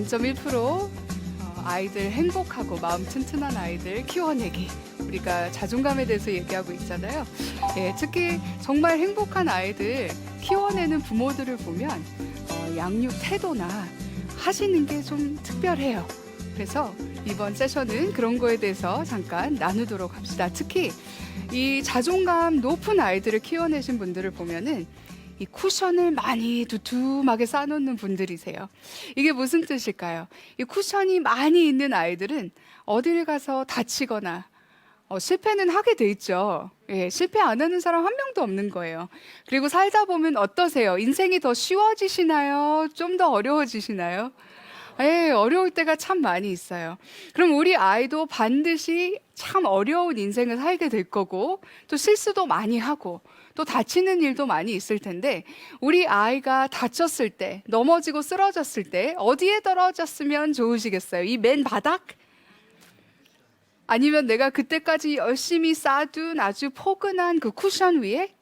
0.1% 아이들 행복하고 마음 튼튼한 아이들 키워내기. 우리가 자존감에 대해서 얘기하고 있잖아요. 예, 특히 정말 행복한 아이들 키워내는 부모들을 보면 양육 태도나 하시는 게 좀 특별해요. 그래서 이번 세션은 그런 거에 대해서 잠깐 나누도록 합시다. 특히 이 자존감 높은 아이들을 키워내신 분들을 보면은 이 쿠션을 많이 두툼하게 쌓아놓는 분들이세요. 이게 무슨 뜻일까요? 이 쿠션이 많이 있는 아이들은 어딜 가서 다치거나 실패는 하게 돼 있죠. 예, 실패 안 하는 사람 한 명도 없는 거예요. 그리고 살다 보면 어떠세요? 인생이 더 쉬워지시나요? 좀 더 어려워지시나요? 예, 어려울 때가 참 많이 있어요. 그럼 우리 아이도 반드시 참 어려운 인생을 살게 될 거고, 또 실수도 많이 하고, 또 다치는 일도 많이 있을 텐데, 우리 아이가 다쳤을 때, 넘어지고 쓰러졌을 때, 어디에 떨어졌으면 좋으시겠어요? 이 맨 바닥? 아니면 내가 그때까지 열심히 쌓아둔 아주 포근한 그 쿠션 위에?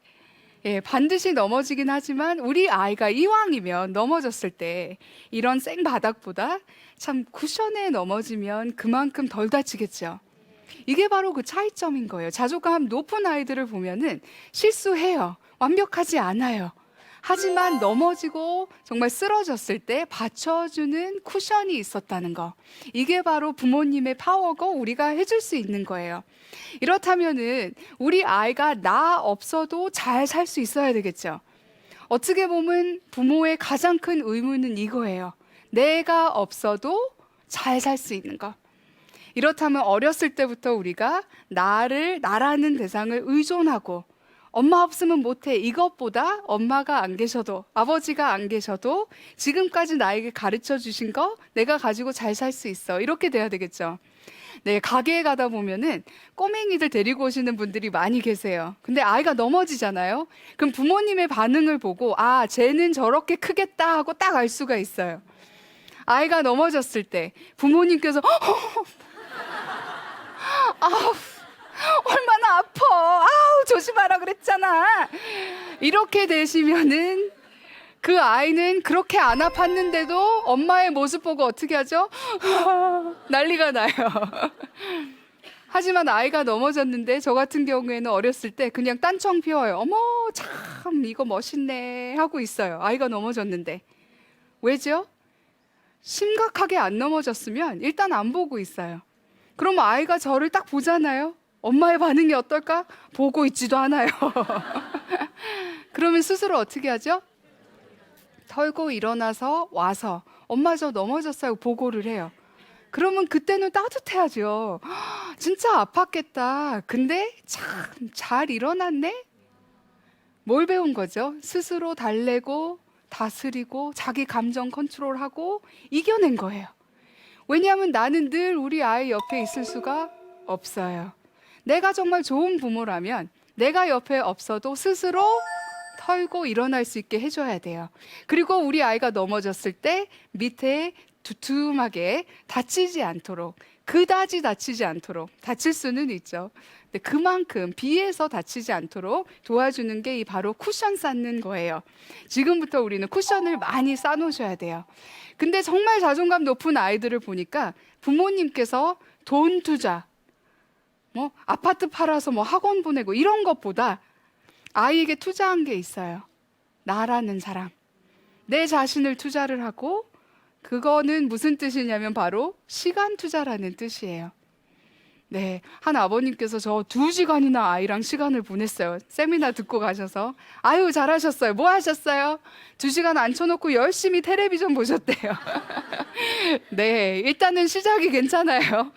예, 반드시 넘어지긴 하지만 우리 아이가 이왕이면 넘어졌을 때 이런 생바닥보다 참 쿠션에 넘어지면 그만큼 덜 다치겠죠. 이게 바로 그 차이점인 거예요. 자존감 높은 아이들을 보면은 실수해요. 완벽하지 않아요. 하지만 넘어지고 정말 쓰러졌을 때 받쳐주는 쿠션이 있었다는 거. 이게 바로 부모님의 파워고 우리가 해줄 수 있는 거예요. 이렇다면은 우리 아이가 나 없어도 잘 살 수 있어야 되겠죠. 어떻게 보면 부모의 가장 큰 의무는 이거예요. 내가 없어도 잘 살 수 있는 거. 이렇다면 어렸을 때부터 우리가 나라는 대상을 의존하고 엄마 없으면 못해. 이것보다 엄마가 안 계셔도, 아버지가 안 계셔도 지금까지 나에게 가르쳐 주신 거 내가 가지고 잘 살 수 있어. 이렇게 돼야 되겠죠. 네, 가게에 가다 보면은 꼬맹이들 데리고 오시는 분들이 많이 계세요. 근데 아이가 넘어지잖아요. 그럼 부모님의 반응을 보고 아, 쟤는 저렇게 크겠다 하고 딱 알 수가 있어요. 아이가 넘어졌을 때 부모님께서 아우, 얼마나 아파. 아우, 조심하라 그랬잖아. 이렇게 되시면은 그 아이는 그렇게 안 아팠는데도 엄마의 모습 보고 어떻게 하죠? 난리가 나요. 하지만 아이가 넘어졌는데 저 같은 경우에는 어렸을 때 그냥 딴청 피워요. 어머, 참 이거 멋있네 하고 있어요. 아이가 넘어졌는데. 왜죠? 심각하게 안 넘어졌으면 일단 안 보고 있어요. 그럼 아이가 저를 딱 보잖아요. 엄마의 반응이 어떨까? 보고 있지도 않아요. 그러면 스스로 어떻게 하죠? 털고 일어나서 와서 엄마 저 넘어졌어요 보고를 해요. 그러면 그때는 따뜻해야죠. 진짜 아팠겠다. 근데 참 잘 일어났네? 뭘 배운 거죠? 스스로 달래고 다스리고 자기 감정 컨트롤하고 이겨낸 거예요. 왜냐하면 나는 늘 우리 아이 옆에 있을 수가 없어요. 내가 정말 좋은 부모라면 내가 옆에 없어도 스스로 털고 일어날 수 있게 해줘야 돼요. 그리고 우리 아이가 넘어졌을 때 밑에 두툼하게 다치지 않도록, 그다지 다치지 않도록, 다칠 수는 있죠. 근데 그만큼 비해서 다치지 않도록 도와주는 게 바로 쿠션 쌓는 거예요. 지금부터 우리는 쿠션을 많이 쌓아놓으셔야 돼요. 근데 정말 자존감 높은 아이들을 보니까 부모님께서 돈 투자, 아파트 팔아서 학원 보내고 이런 것보다 아이에게 투자한 게 있어요. 나라는 사람. 내 자신을 투자를 하고 그거는 무슨 뜻이냐면 바로 시간 투자라는 뜻이에요. 네, 한 아버님께서 저 2시간이나 아이랑 시간을 보냈어요. 세미나 듣고 가셔서. 아유, 잘하셨어요. 뭐 하셨어요? 2시간 앉혀놓고 열심히 텔레비전 보셨대요. 네, 일단은 시작이 괜찮아요.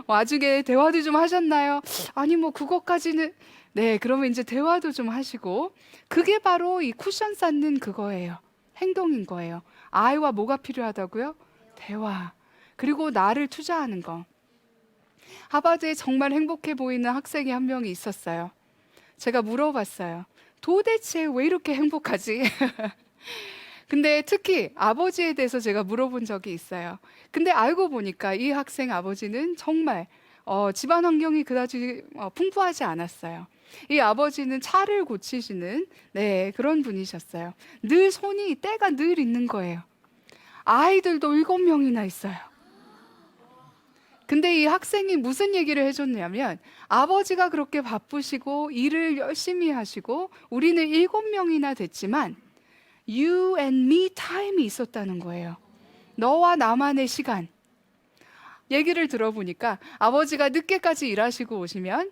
와중에 대화도 좀 하셨나요? 아니, 그것까지는. 네, 그러면 이제 대화도 좀 하시고. 그게 바로 이 쿠션 쌓는 그거예요. 행동인 거예요. 아이와 뭐가 필요하다고요? 대화. 그리고 나를 투자하는 거. 하버드에 정말 행복해 보이는 학생이 한 명이 있었어요. 제가 물어봤어요. 도대체 왜 이렇게 행복하지? 근데 특히 아버지에 대해서 제가 물어본 적이 있어요. 근데 알고 보니까 이 학생 아버지는 정말 집안 환경이 그다지 풍부하지 않았어요. 이 아버지는 차를 고치시는 그런 분이셨어요. 늘 때가 늘 있는 거예요. 아이들도 7명이나 있어요. 근데 이 학생이 무슨 얘기를 해줬냐면 아버지가 그렇게 바쁘시고 일을 열심히 하시고 우리는 7명이나 됐지만 You and me time이 있었다는 거예요. 너와 나만의 시간. 얘기를 들어보니까 아버지가 늦게까지 일하시고 오시면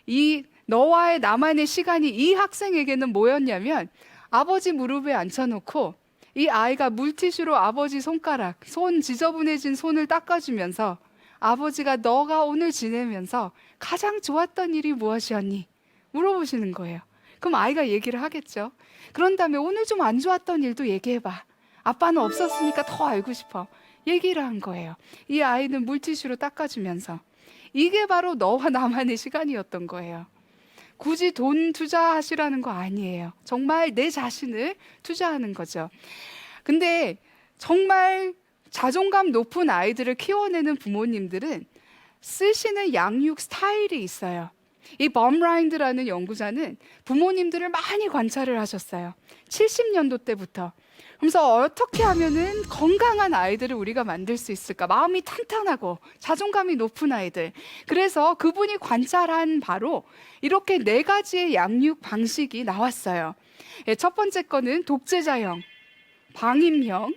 이 너와의 나만의 시간이 이 학생에게는 뭐였냐면 아버지 무릎에 앉혀놓고 이 아이가 물티슈로 아버지 손가락, 손 지저분해진 손을 닦아주면서 아버지가 너가 오늘 지내면서 가장 좋았던 일이 무엇이었니? 물어보시는 거예요. 그럼 아이가 얘기를 하겠죠. 그런 다음에 오늘 좀 안 좋았던 일도 얘기해봐. 아빠는 없었으니까 더 알고 싶어. 얘기를 한 거예요. 이 아이는 물티슈로 닦아주면서. 이게 바로 너와 나만의 시간이었던 거예요. 굳이 돈 투자하시라는 거 아니에요. 정말 내 자신을 투자하는 거죠. 근데 정말 자존감 높은 아이들을 키워내는 부모님들은 쓰시는 양육 스타일이 있어요. 이 범라인드라는 연구자는 부모님들을 많이 관찰을 하셨어요. 70년도 때부터. 그래서 어떻게 하면은 건강한 아이들을 우리가 만들 수 있을까? 마음이 탄탄하고 자존감이 높은 아이들. 그래서 그분이 관찰한 바로 이렇게 4가지의 양육 방식이 나왔어요. 첫 번째 거는 독재자형, 방임형,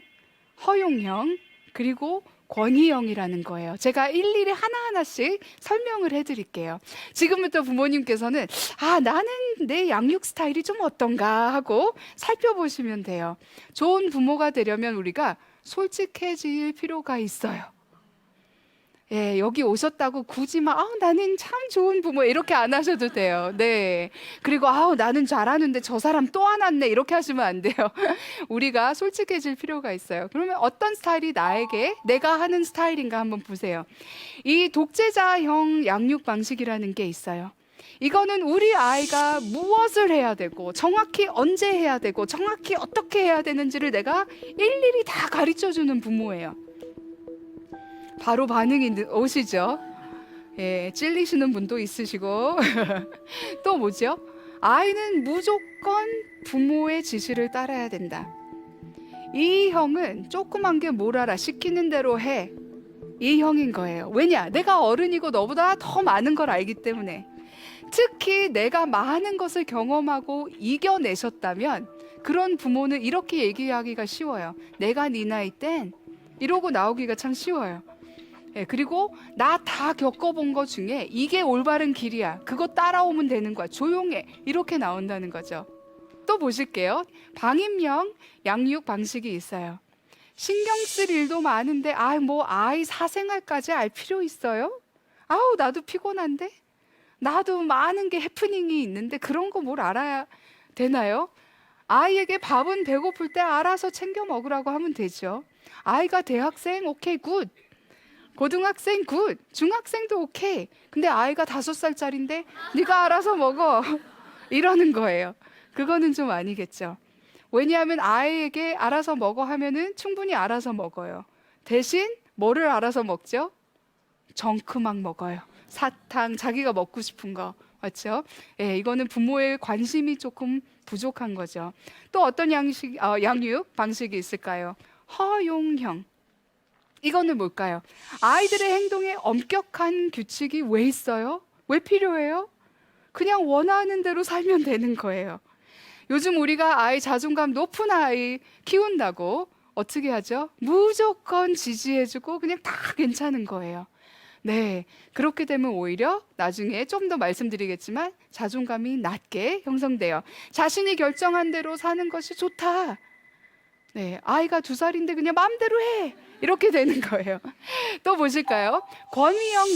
허용형, 그리고 권위형이라는 거예요. 제가 일일이 하나하나씩 설명을 해드릴게요. 지금부터 부모님께서는 나는 내 양육 스타일이 좀 어떤가 하고 살펴보시면 돼요. 좋은 부모가 되려면 우리가 솔직해질 필요가 있어요. 예, 여기 오셨다고 굳이 막 나는 참 좋은 부모 이렇게 안 하셔도 돼요. 네. 그리고 나는 잘하는데 저 사람 또 안 왔네 이렇게 하시면 안 돼요. 우리가 솔직해질 필요가 있어요. 그러면 어떤 스타일이 나에게 내가 하는 스타일인가 한번 보세요. 이 독재자형 양육 방식이라는 게 있어요. 이거는 우리 아이가 무엇을 해야 되고 정확히 언제 해야 되고 정확히 어떻게 해야 되는지를 내가 일일이 다 가르쳐 주는 부모예요. 바로 반응이 오시죠? 예, 찔리시는 분도 있으시고. 또 뭐죠? 아이는 무조건 부모의 지시를 따라야 된다. 이 형은 조그만 게 뭘 알아? 시키는 대로 해. 이 형인 거예요. 왜냐? 내가 어른이고 너보다 더 많은 걸 알기 때문에. 특히 내가 많은 것을 경험하고 이겨내셨다면 그런 부모는 이렇게 얘기하기가 쉬워요. 내가 네 나이 땐 이러고 나오기가 참 쉬워요. 예, 그리고 나 다 겪어본 것 중에 이게 올바른 길이야. 그거 따라오면 되는 거야. 조용해. 이렇게 나온다는 거죠. 또 보실게요. 방임형 양육 방식이 있어요. 신경 쓸 일도 많은데 아이 사생활까지 알 필요 있어요? 나도 피곤한데? 나도 많은 게 해프닝이 있는데 그런 거 뭘 알아야 되나요? 아이에게 밥은 배고플 때 알아서 챙겨 먹으라고 하면 되죠. 아이가 대학생, 오케이, 굿. 고등학생 굿, 중학생도 오케이. 근데 아이가 5살짜리인데 네가 알아서 먹어 이러는 거예요. 그거는 좀 아니겠죠. 왜냐하면 아이에게 알아서 먹어 하면은 충분히 알아서 먹어요. 대신 뭐를 알아서 먹죠? 정크막 먹어요. 사탕, 자기가 먹고 싶은 거. 맞죠? 예, 이거는 부모의 관심이 조금 부족한 거죠. 또 어떤 양육 방식이 있을까요? 허용형. 이거는 뭘까요? 아이들의 행동에 엄격한 규칙이 왜 있어요? 왜 필요해요? 그냥 원하는 대로 살면 되는 거예요. 요즘 우리가 아이 자존감 높은 아이 키운다고 어떻게 하죠? 무조건 지지해주고 그냥 다 괜찮은 거예요. 네, 그렇게 되면 오히려 나중에 좀 더 말씀드리겠지만 자존감이 낮게 형성돼요. 자신이 결정한 대로 사는 것이 좋다. 네, 아이가 2살인데 그냥 마음대로 해. 이렇게 되는 거예요. 또 보실까요? 권위형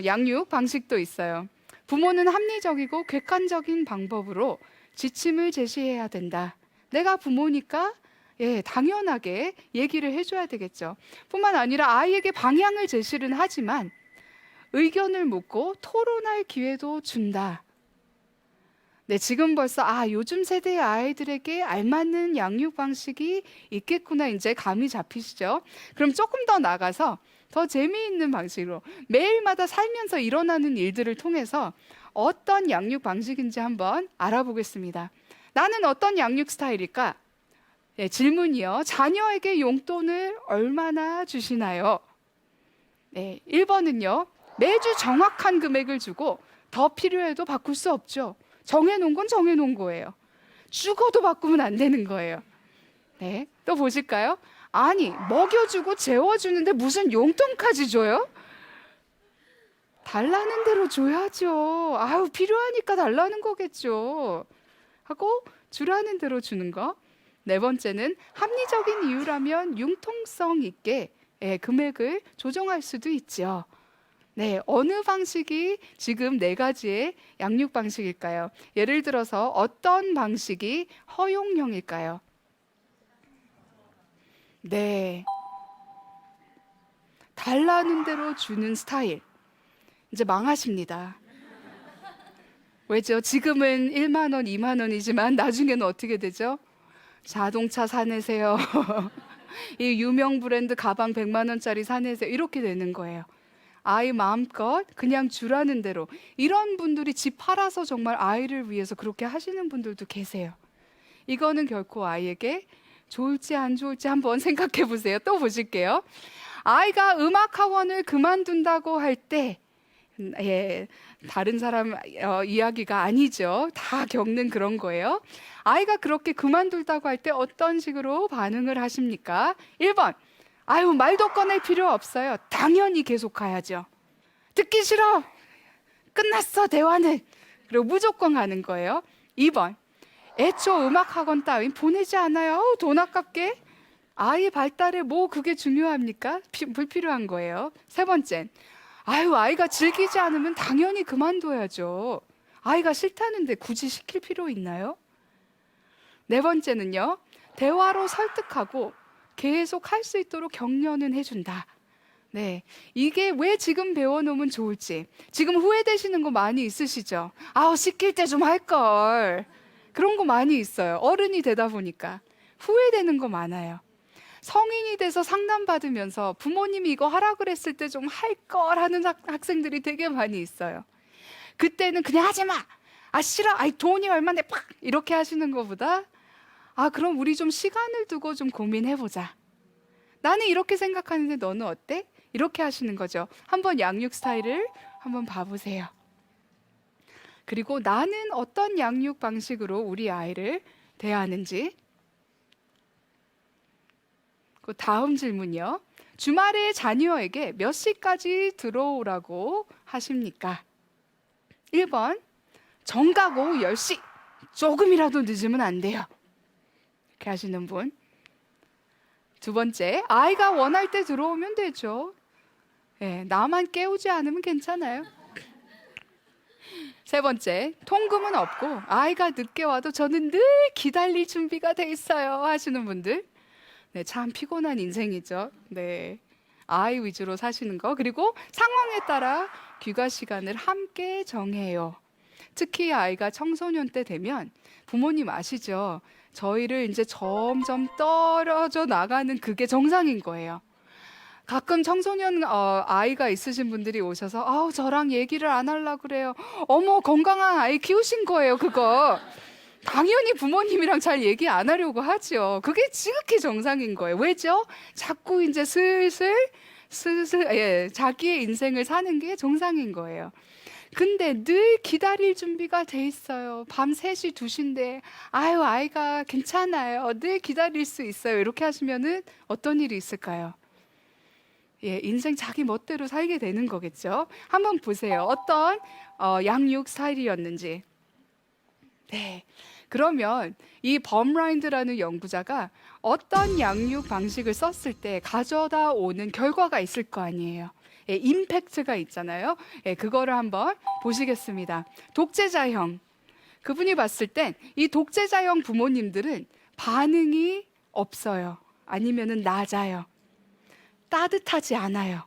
양육 방식도 있어요. 부모는 합리적이고 객관적인 방법으로 지침을 제시해야 된다. 내가 부모니까 당연하게 얘기를 해줘야 되겠죠. 뿐만 아니라 아이에게 방향을 제시는 하지만 의견을 묻고 토론할 기회도 준다. 네, 지금 벌써 요즘 세대의 아이들에게 알맞는 양육 방식이 있겠구나 이제 감이 잡히시죠? 그럼 조금 더 나가서 더 재미있는 방식으로 매일마다 살면서 일어나는 일들을 통해서 어떤 양육 방식인지 한번 알아보겠습니다. 나는 어떤 양육 스타일일까? 네, 질문이요. 자녀에게 용돈을 얼마나 주시나요? 네, 1번은요. 매주 정확한 금액을 주고 더 필요해도 바꿀 수 없죠. 정해놓은 건 정해놓은 거예요. 죽어도 바꾸면 안 되는 거예요. 네, 또 보실까요? 아니, 먹여주고 재워주는데 무슨 용돈까지 줘요? 달라는 대로 줘야죠. 아유, 필요하니까 달라는 거겠죠. 하고 주라는 대로 주는 거. 네 번째는 합리적인 이유라면 융통성 있게 금액을 조정할 수도 있죠. 네, 어느 방식이 지금 네 가지의 양육 방식일까요? 예를 들어서 어떤 방식이 허용형일까요? 네, 달라는 대로 주는 스타일. 이제 망하십니다. 왜죠? 지금은 1만 원, 2만 원이지만 나중에는 어떻게 되죠? 자동차 사내세요. 이 유명 브랜드 가방 100만 원짜리 사내세요. 이렇게 되는 거예요. 아이 마음껏 그냥 주라는 대로. 이런 분들이 집 팔아서 정말 아이를 위해서 그렇게 하시는 분들도 계세요. 이거는 결코 아이에게 좋을지 안 좋을지 한번 생각해 보세요. 또 보실게요. 아이가 음악 학원을 그만둔다고 할 때, 다른 사람 이야기가 아니죠. 다 겪는 그런 거예요. 아이가 그렇게 그만둔다고 할 때 어떤 식으로 반응을 하십니까? 1번, 아유, 말도 꺼낼 필요 없어요. 당연히 계속 가야죠. 듣기 싫어. 끝났어, 대화는. 그리고 무조건 가는 거예요. 2번, 애초 음악 학원 따윈 보내지 않아요. 돈 아깝게. 아이 발달에 뭐 그게 중요합니까? 불필요한 거예요. 세 번째, 아유, 아이가 즐기지 않으면 당연히 그만둬야죠. 아이가 싫다는데 굳이 시킬 필요 있나요? 네 번째는요, 대화로 설득하고 계속 할 수 있도록 격려는 해준다. 네, 이게 왜 지금 배워놓으면 좋을지. 지금 후회되시는 거 많이 있으시죠? 아우, 시킬 때 좀 할 걸. 그런 거 많이 있어요. 어른이 되다 보니까 후회되는 거 많아요. 성인이 돼서 상담받으면서 부모님이 이거 하라 그랬을 때 좀 할 걸 하는 학생들이 되게 많이 있어요. 그때는 그냥 하지 마. 아, 싫어. 아이, 돈이 얼마인데 팍 이렇게 하시는 것보다, 아, 그럼 우리 좀 시간을 두고 좀 고민해보자. 나는 이렇게 생각하는데 너는 어때? 이렇게 하시는 거죠. 한번 양육 스타일을 한번 봐보세요. 그리고 나는 어떤 양육 방식으로 우리 아이를 대하는지. 그 다음 질문이요. 주말에 자녀에게 몇 시까지 들어오라고 하십니까? 1번, 정각 오후 10시. 조금이라도 늦으면 안 돼요. 이렇게 하시는 분. 두 번째, 아이가 원할 때 들어오면 되죠. 나만 깨우지 않으면 괜찮아요. 세 번째, 통금은 없고 아이가 늦게 와도 저는 늘 기다릴 준비가 돼 있어요 하시는 분들. 네, 참 피곤한 인생이죠. 네, 아이 위주로 사시는 거. 그리고 상황에 따라 귀가 시간을 함께 정해요. 특히 아이가 청소년 때 되면 부모님 아시죠? 저희를 이제 점점 떨어져 나가는 그게 정상인 거예요. 가끔 청소년 아이가 있으신 분들이 오셔서 아우, 저랑 얘기를 안 하려고 그래요. 어머, 건강한 아이 키우신 거예요, 그거. 당연히 부모님이랑 잘 얘기 안 하려고 하죠. 그게 지극히 정상인 거예요. 왜죠? 자꾸 이제 슬슬 자기의 인생을 사는 게 정상인 거예요. 근데 늘 기다릴 준비가 돼 있어요. 밤 3시, 2시인데 아유, 아이가 괜찮아요. 늘 기다릴 수 있어요. 이렇게 하시면은 어떤 일이 있을까요? 인생 자기 멋대로 살게 되는 거겠죠. 한번 보세요. 어떤 양육 스타일이었는지. 네. 그러면 이 범라인드라는 연구자가 어떤 양육 방식을 썼을 때 가져다 오는 결과가 있을 거 아니에요. 임팩트가 있잖아요. 그거를 한번 보시겠습니다. 독재자형. 그분이 봤을 땐 이 독재자형 부모님들은 반응이 없어요. 아니면은 낮아요. 따뜻하지 않아요.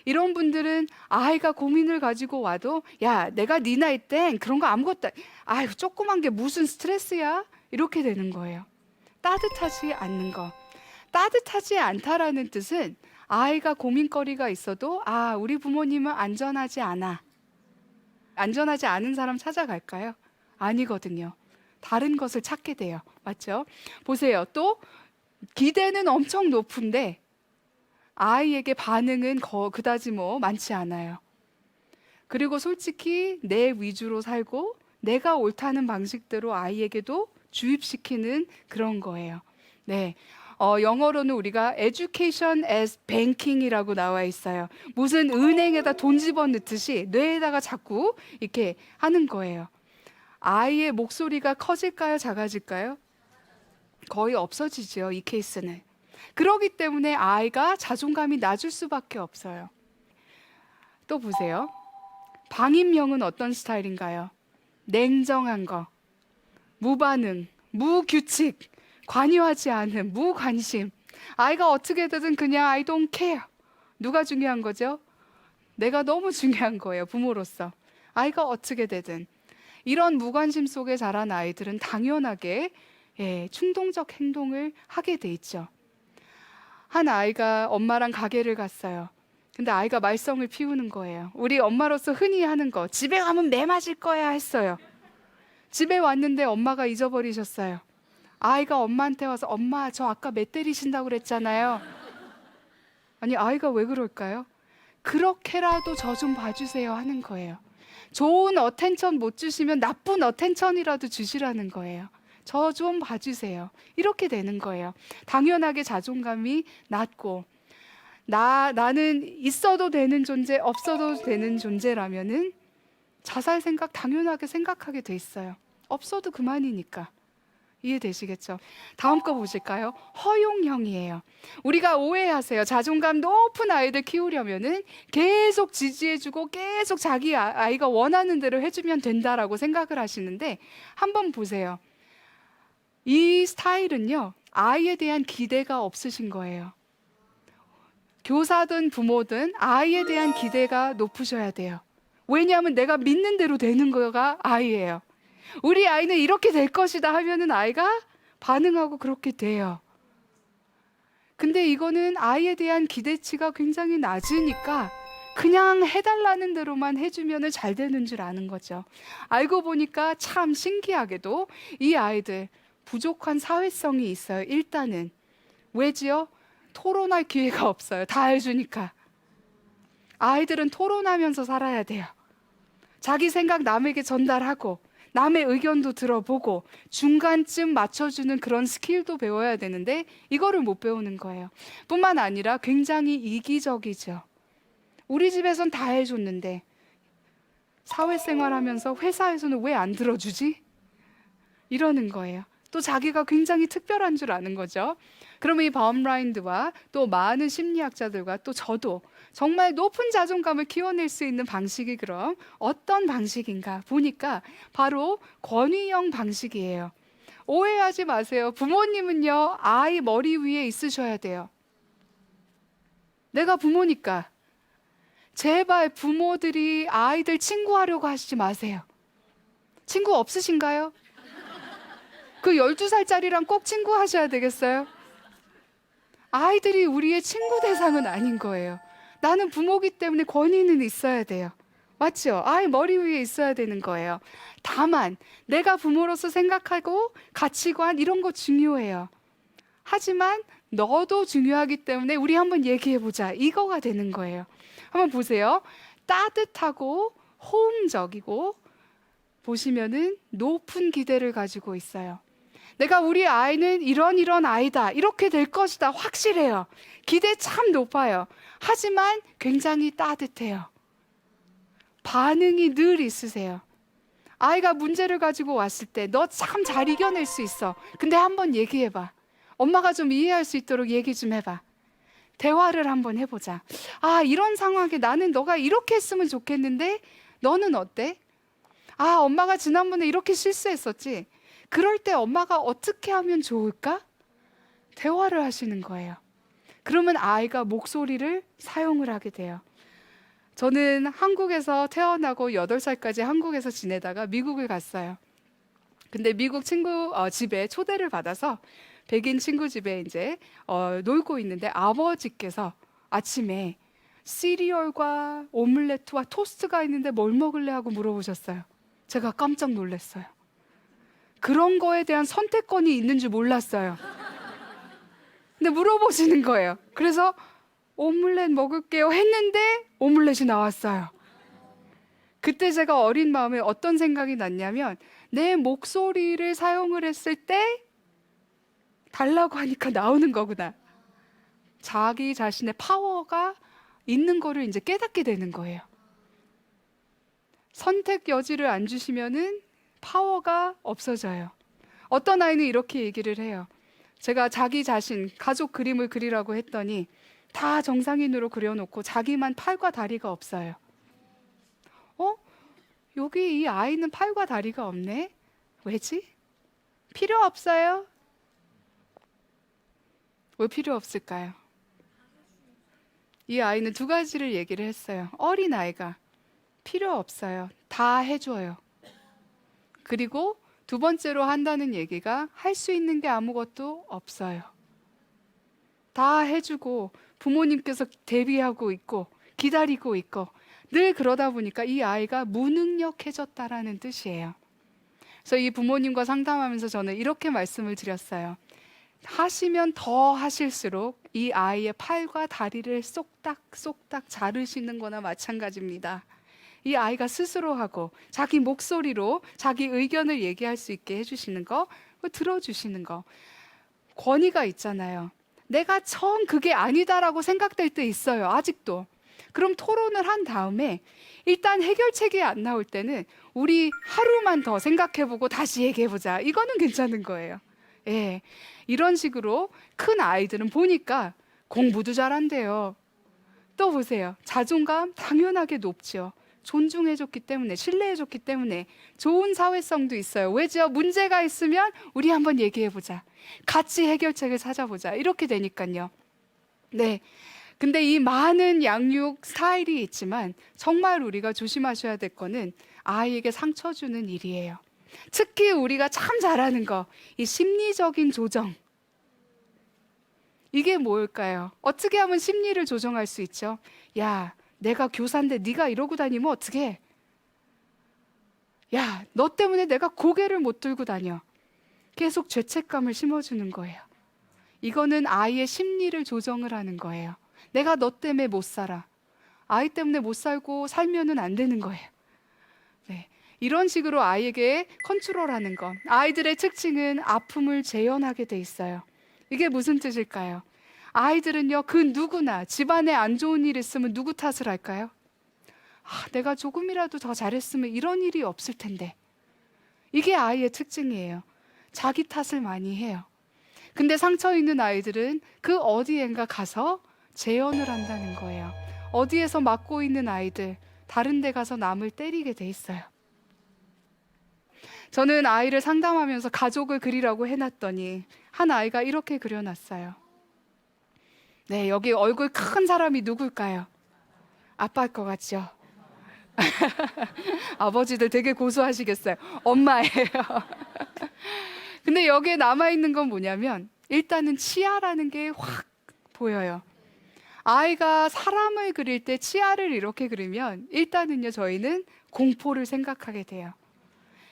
이런 분들은 아이가 고민을 가지고 와도, 야, 내가 네 나이 땐 그런 거 아무것도, 아유, 조그만 게 무슨 스트레스야? 이렇게 되는 거예요. 따뜻하지 않는 거. 따뜻하지 않다라는 뜻은 아이가 고민거리가 있어도, 아, 우리 부모님은 안전하지 않아. 안전하지 않은 사람 찾아갈까요? 아니거든요. 다른 것을 찾게 돼요. 맞죠? 보세요. 또 기대는 엄청 높은데 아이에게 반응은 그다지 많지 않아요. 그리고 솔직히 내 위주로 살고 내가 옳다는 방식대로 아이에게도 주입시키는 그런 거예요. 네. 영어로는 우리가 education as banking이라고 나와 있어요. 무슨 은행에다 돈 집어넣듯이 뇌에다가 자꾸 이렇게 하는 거예요. 아이의 목소리가 커질까요? 작아질까요? 거의 없어지죠, 이 케이스는. 그렇기 때문에 아이가 자존감이 낮을 수밖에 없어요. 또 보세요. 방임형은 어떤 스타일인가요? 냉정한 거, 무반응, 무규칙, 관여하지 않음, 무관심. 아이가 어떻게 되든 그냥 I don't care. 누가 중요한 거죠? 내가 너무 중요한 거예요, 부모로서. 아이가 어떻게 되든. 이런 무관심 속에 자란 아이들은 당연하게 충동적 행동을 하게 돼 있죠. 한 아이가 엄마랑 가게를 갔어요. 근데 아이가 말썽을 피우는 거예요. 우리 엄마로서 흔히 하는 거, 집에 가면 매 맞을 거야 했어요. 집에 왔는데 엄마가 잊어버리셨어요. 아이가 엄마한테 와서 엄마 저 아까 매 때리신다고 그랬잖아요. 아니 아이가 왜 그럴까요? 그렇게라도 저 좀 봐주세요 하는 거예요. 좋은 어텐션 못 주시면 나쁜 어텐션이라도 주시라는 거예요. 저 좀 봐주세요. 이렇게 되는 거예요. 당연하게 자존감이 낮고 나는 있어도 되는 존재, 없어도 되는 존재라면은 자살 생각 당연하게 생각하게 돼 있어요. 없어도 그만이니까. 이해되시겠죠? 다음 거 보실까요? 허용형이에요. 우리가 오해하세요. 자존감 높은 아이들 키우려면은 계속 지지해주고 계속 자기 아이가 원하는 대로 해주면 된다라고 생각을 하시는데 한번 보세요. 이 스타일은요, 아이에 대한 기대가 없으신 거예요. 교사든 부모든 아이에 대한 기대가 높으셔야 돼요. 왜냐하면 내가 믿는 대로 되는 거가 아이예요. 우리 아이는 이렇게 될 것이다 하면은 아이가 반응하고 그렇게 돼요. 근데 이거는 아이에 대한 기대치가 굉장히 낮으니까 그냥 해달라는 대로만 해주면 잘 되는 줄 아는 거죠. 알고 보니까 참 신기하게도 이 아이들 부족한 사회성이 있어요. 일단은 왜지요? 토론할 기회가 없어요. 다 해주니까. 아이들은 토론하면서 살아야 돼요. 자기 생각 남에게 전달하고 남의 의견도 들어보고 중간쯤 맞춰주는 그런 스킬도 배워야 되는데 이거를 못 배우는 거예요. 뿐만 아니라 굉장히 이기적이죠. 우리 집에선 다 해줬는데 사회생활하면서 회사에서는 왜 안 들어주지? 이러는 거예요. 또 자기가 굉장히 특별한 줄 아는 거죠. 그러면 이 바움라인드와 또 많은 심리학자들과 또 저도 정말 높은 자존감을 키워낼 수 있는 방식이 그럼 어떤 방식인가 보니까 바로 권위형 방식이에요. 오해하지 마세요. 부모님은요, 아이 머리 위에 있으셔야 돼요. 내가 부모니까. 제발 부모들이 아이들 친구하려고 하시지 마세요. 친구 없으신가요? 그 12살짜리랑 꼭 친구 하셔야 되겠어요? 아이들이 우리의 친구 대상은 아닌 거예요. 나는 부모기 때문에 권위는 있어야 돼요. 맞죠? 아이 머리 위에 있어야 되는 거예요. 다만 내가 부모로서 생각하고 가치관 이런 거 중요해요. 하지만 너도 중요하기 때문에 우리 한번 얘기해보자. 이거가 되는 거예요. 한번 보세요. 따뜻하고 호응적이고 보시면은 높은 기대를 가지고 있어요. 내가 우리 아이는 이런 아이다. 이렇게 될 것이다. 확실해요. 기대 참 높아요. 하지만 굉장히 따뜻해요. 반응이 늘 있으세요. 아이가 문제를 가지고 왔을 때 너 참 잘 이겨낼 수 있어. 근데 한번 얘기해봐. 엄마가 좀 이해할 수 있도록 얘기 좀 해봐. 대화를 한번 해보자. 아, 이런 상황에 나는 너가 이렇게 했으면 좋겠는데 너는 어때? 아, 엄마가 지난번에 이렇게 실수했었지. 그럴 때 엄마가 어떻게 하면 좋을까? 대화를 하시는 거예요. 그러면 아이가 목소리를 사용을 하게 돼요. 저는 한국에서 태어나고 8살까지 한국에서 지내다가 미국을 갔어요. 근데 미국 친구 집에 초대를 받아서 백인 친구 집에 이제 놀고 있는데 아버지께서 아침에 시리얼과 오믈렛과 토스트가 있는데 뭘 먹을래 하고 물어보셨어요. 제가 깜짝 놀랐어요. 그런 거에 대한 선택권이 있는 줄 몰랐어요. 근데 물어보시는 거예요. 그래서 오믈렛 먹을게요 했는데 오믈렛이 나왔어요. 그때 제가 어린 마음에 어떤 생각이 났냐면 내 목소리를 사용을 했을 때 달라고 하니까 나오는 거구나. 자기 자신의 파워가 있는 거를 이제 깨닫게 되는 거예요. 선택 여지를 안 주시면은 파워가 없어져요. 어떤 아이는 이렇게 얘기를 해요. 제가 자기 자신, 가족 그림을 그리라고 했더니 다 정상인으로 그려놓고 자기만 팔과 다리가 없어요. 여기 이 아이는 팔과 다리가 없네? 왜지? 필요 없어요? 왜 필요 없을까요? 이 아이는 두 가지를 얘기를 했어요. 어린 아이가 필요 없어요. 다 해줘요. 그리고 두 번째로 한다는 얘기가 할 수 있는 게 아무것도 없어요. 다 해주고 부모님께서 대비하고 있고 기다리고 있고 늘 그러다 보니까 이 아이가 무능력해졌다라는 뜻이에요. 그래서 이 부모님과 상담하면서 저는 이렇게 말씀을 드렸어요. 하시면 더 하실수록 이 아이의 팔과 다리를 쏙닥쏙닥 자르시는 거나 마찬가지입니다. 이 아이가 스스로 하고 자기 목소리로 자기 의견을 얘기할 수 있게 해주시는 거, 들어주시는 거. 권위가 있잖아요. 내가 처음 그게 아니다라고 생각될 때 있어요. 아직도. 그럼 토론을 한 다음에 일단 해결책이 안 나올 때는 우리 하루만 더 생각해보고 다시 얘기해보자. 이거는 괜찮은 거예요. 예, 이런 식으로 큰 아이들은 보니까 공부도 잘한대요. 또 보세요. 자존감 당연하게 높죠. 존중해줬기 때문에, 신뢰해줬기 때문에 좋은 사회성도 있어요. 왜죠? 문제가 있으면 우리 한번 얘기해보자. 같이 해결책을 찾아보자. 이렇게 되니까요. 네. 근데 이 많은 양육 스타일이 있지만 정말 우리가 조심하셔야 될 거는 아이에게 상처 주는 일이에요. 특히 우리가 참 잘하는 거, 이 심리적인 조정. 이게 뭘까요? 어떻게 하면 심리를 조정할 수 있죠? 야, 내가 교사인데 네가 이러고 다니면 어떡해? 야, 너 때문에 내가 고개를 못 들고 다녀. 계속 죄책감을 심어주는 거예요. 이거는 아이의 심리를 조정을 하는 거예요. 내가 너 때문에 못 살아. 아이 때문에 못 살고 살면은 안 되는 거예요. 네. 이런 식으로 아이에게 컨트롤하는 것. 아이들의 특징은 아픔을 재현하게 돼 있어요. 이게 무슨 뜻일까요? 아이들은요, 그 누구나 집안에 안 좋은 일 있으면 누구 탓을 할까요? 내가 조금이라도 더 잘했으면 이런 일이 없을 텐데. 이게 아이의 특징이에요. 자기 탓을 많이 해요. 근데 상처 있는 아이들은 그 어디엔가 가서 재현을 한다는 거예요. 어디에서 맞고 있는 아이들, 다른 데 가서 남을 때리게 돼 있어요. 저는 아이를 상담하면서 가족을 그리라고 해놨더니 한 아이가 이렇게 그려놨어요. 네, 여기 얼굴 큰 사람이 누굴까요? 아빠일 것 같죠? 아버지들 되게 고소하시겠어요. 엄마예요. 근데 여기에 남아있는 건 뭐냐면 일단은 치아라는 게 확 보여요. 아이가 사람을 그릴 때 치아를 이렇게 그리면 일단은요, 저희는 공포를 생각하게 돼요.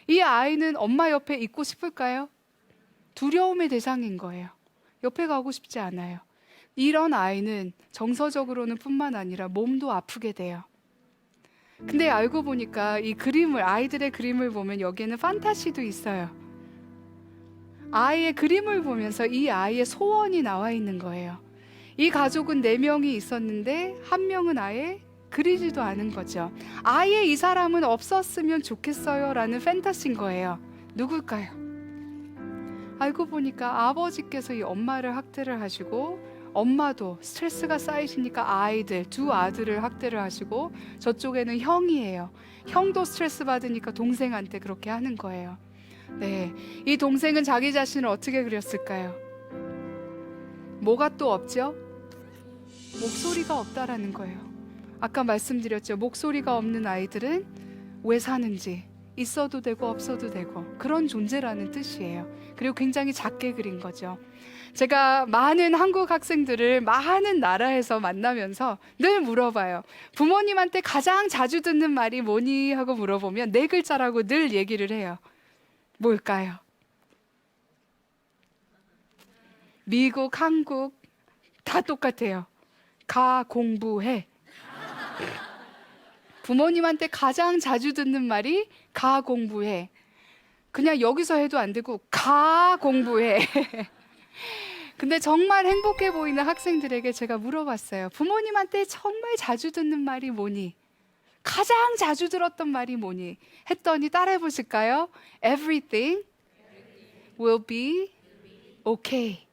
이 아이는 엄마 옆에 있고 싶을까요? 두려움의 대상인 거예요. 옆에 가고 싶지 않아요. 이런 아이는 정서적으로는 뿐만 아니라 몸도 아프게 돼요. 근데 알고 보니까 이 그림을, 아이들의 그림을 보면 여기에는 판타지도 있어요. 아이의 그림을 보면서 이 아이의 소원이 나와 있는 거예요. 이 가족은 4명이 있었는데 1명은 아예 그리지도 않은 거죠. 아예 이 사람은 없었으면 좋겠어요 라는 판타지인 거예요. 누굴까요? 알고 보니까 아버지께서 이 엄마를 학대를 하시고 엄마도 스트레스가 쌓이시니까 아이들, 2 아들을 학대를 하시고 저쪽에는 형이에요. 형도 스트레스 받으니까 동생한테 그렇게 하는 거예요. 네, 이 동생은 자기 자신을 어떻게 그렸을까요? 뭐가 또 없죠? 목소리가 없다라는 거예요. 아까 말씀드렸죠. 목소리가 없는 아이들은 왜 사는지, 있어도 되고 없어도 되고 그런 존재라는 뜻이에요. 그리고 굉장히 작게 그린 거죠. 제가 많은 한국 학생들을 많은 나라에서 만나면서 늘 물어봐요. 부모님한테 가장 자주 듣는 말이 뭐니? 하고 물어보면 4글자라고 늘 얘기를 해요. 뭘까요? 미국, 한국 다 똑같아요. 가 공부해. 부모님한테 가장 자주 듣는 말이 가 공부해. 그냥 여기서 해도 안 되고 가 공부해. 근데 정말 행복해 보이는 학생들에게 제가 물어봤어요. 부모님한테 정말 자주 듣는 말이 뭐니? 가장 자주 들었던 말이 뭐니? 했더니 따라해 보실까요? Everything will be okay.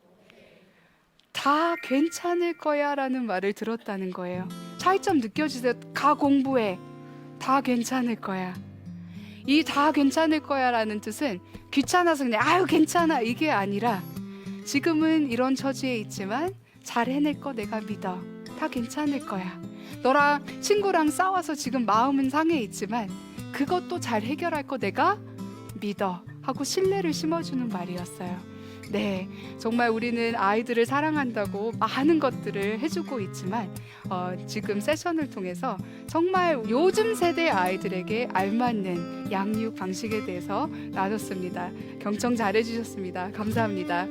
다 괜찮을 거야 라는 말을 들었다는 거예요. 차이점 느껴지세요? 가 공부해. 다 괜찮을 거야. 이 다 괜찮을 거야 라는 뜻은 귀찮아서 그냥 아유 괜찮아 이게 아니라 지금은 이런 처지에 있지만 잘 해낼 거 내가 믿어. 다 괜찮을 거야. 너랑 친구랑 싸워서 지금 마음은 상해 있지만 그것도 잘 해결할 거 내가 믿어 하고 신뢰를 심어주는 말이었어요. 네, 정말 우리는 아이들을 사랑한다고 많은 것들을 해주고 있지만 지금 세션을 통해서 정말 요즘 세대 아이들에게 알맞는 양육 방식에 대해서 나눴습니다. 경청 잘해주셨습니다. 감사합니다.